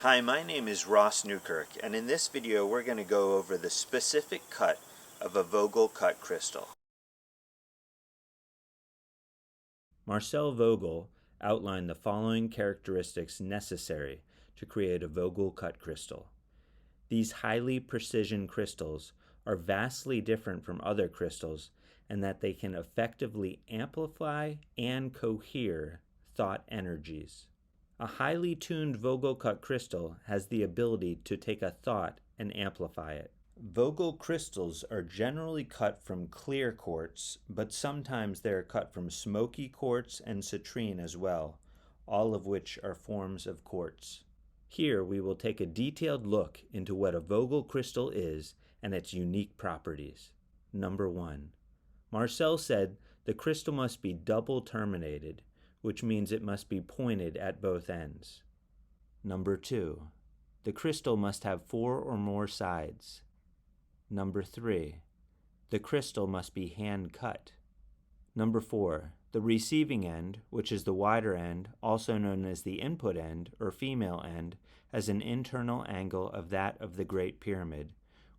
Hi, my name is Ross Newkirk, and in this video we're going to go over the specific cut of a Vogel Cut Crystal. Marcel Vogel outlined the following characteristics necessary to create a Vogel Cut Crystal. These highly precision crystals are vastly different from other crystals in that they can effectively amplify and cohere thought energies. A highly tuned Vogel cut crystal has the ability to take a thought and amplify it. Vogel crystals are generally cut from clear quartz, but sometimes they are cut from smoky quartz and citrine as well, all of which are forms of quartz. Here we will take a detailed look into what a Vogel crystal is and its unique properties. Number 1. Marcel said the crystal must be double terminated, which means it must be pointed at both ends. Number 2. The crystal must have 4 or more sides. Number 3. The crystal must be hand cut. Number 4. The receiving end, which is the wider end, also known as the input end or female end, has an internal angle of that of the Great Pyramid,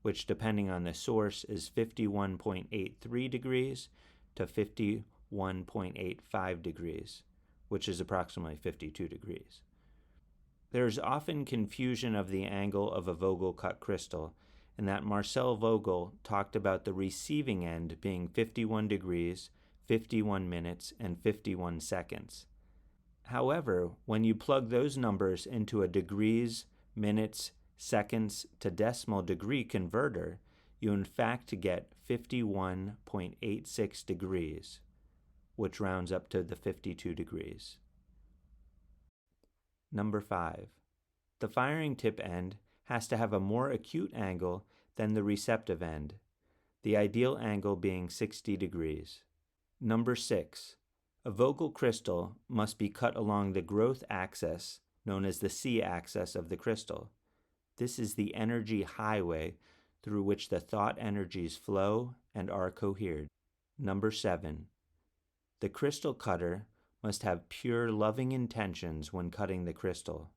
which depending on the source is 51.83 degrees to 51.85 degrees, which is approximately 52 degrees. There is often confusion of the angle of a Vogel cut crystal, in that Marcel Vogel talked about the receiving end being 51 degrees, 51 minutes, and 51 seconds. However, when you plug those numbers into a degrees, minutes, seconds to decimal degree converter, you in fact get 51.86 degrees, which rounds up to the 52 degrees. Number 5. The firing tip end has to have a more acute angle than the receptive end, the ideal angle being 60 degrees. Number 6. A Vogel crystal must be cut along the growth axis, known as the C-axis of the crystal. This is the energy highway through which the thought energies flow and are cohered. Number 7. The crystal cutter must have pure loving intentions when cutting the crystal.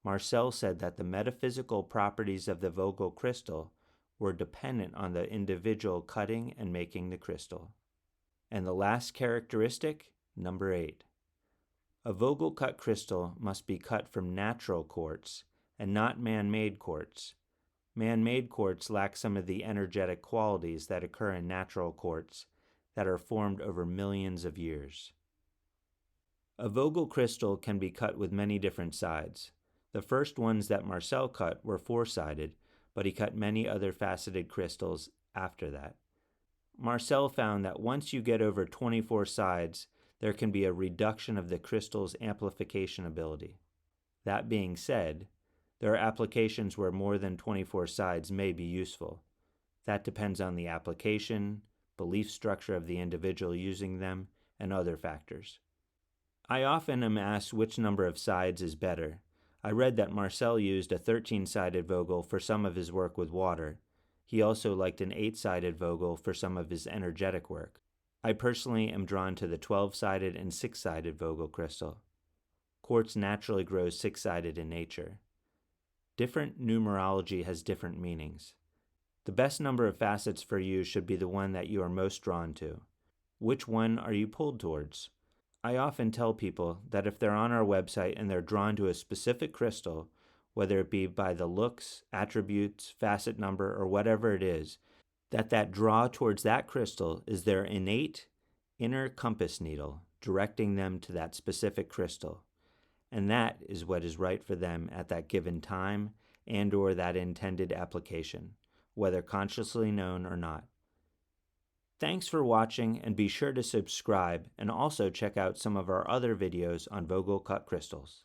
Marcel said that the metaphysical properties of the Vogel crystal were dependent on the individual cutting and making the crystal. And the last characteristic, number 8. A Vogel cut crystal must be cut from natural quartz and not man-made quartz. Man-made quartz lacks some of the energetic qualities that occur in natural quartz that are formed over millions of years. A Vogel crystal can be cut with many different sides. The first ones that Marcel cut were 4-sided, but he cut many other faceted crystals after that. Marcel found that once you get over 24 sides, there can be a reduction of the crystal's amplification ability. That being said, there are applications where more than 24 sides may be useful. That depends on the application, belief structure of the individual using them, and other factors. I often am asked which number of sides is better. I read that Marcel used a 13-sided Vogel for some of his work with water. He also liked an 8-sided Vogel for some of his energetic work. I personally am drawn to the 12-sided and 6-sided Vogel crystal. Quartz naturally grows 6-sided in nature. Different numerology has different meanings. The best number of facets for you should be the one that you are most drawn to. Which one are you pulled towards? I often tell people that if they're on our website and they're drawn to a specific crystal, whether it be by the looks, attributes, facet number, or whatever it is, that draw towards that crystal is their innate inner compass needle directing them to that specific crystal. And that is what is right for them at that given time and or that intended application, whether consciously known or not. Thanks for watching, and be sure to subscribe and also check out some of our other videos on Vogel cut crystals.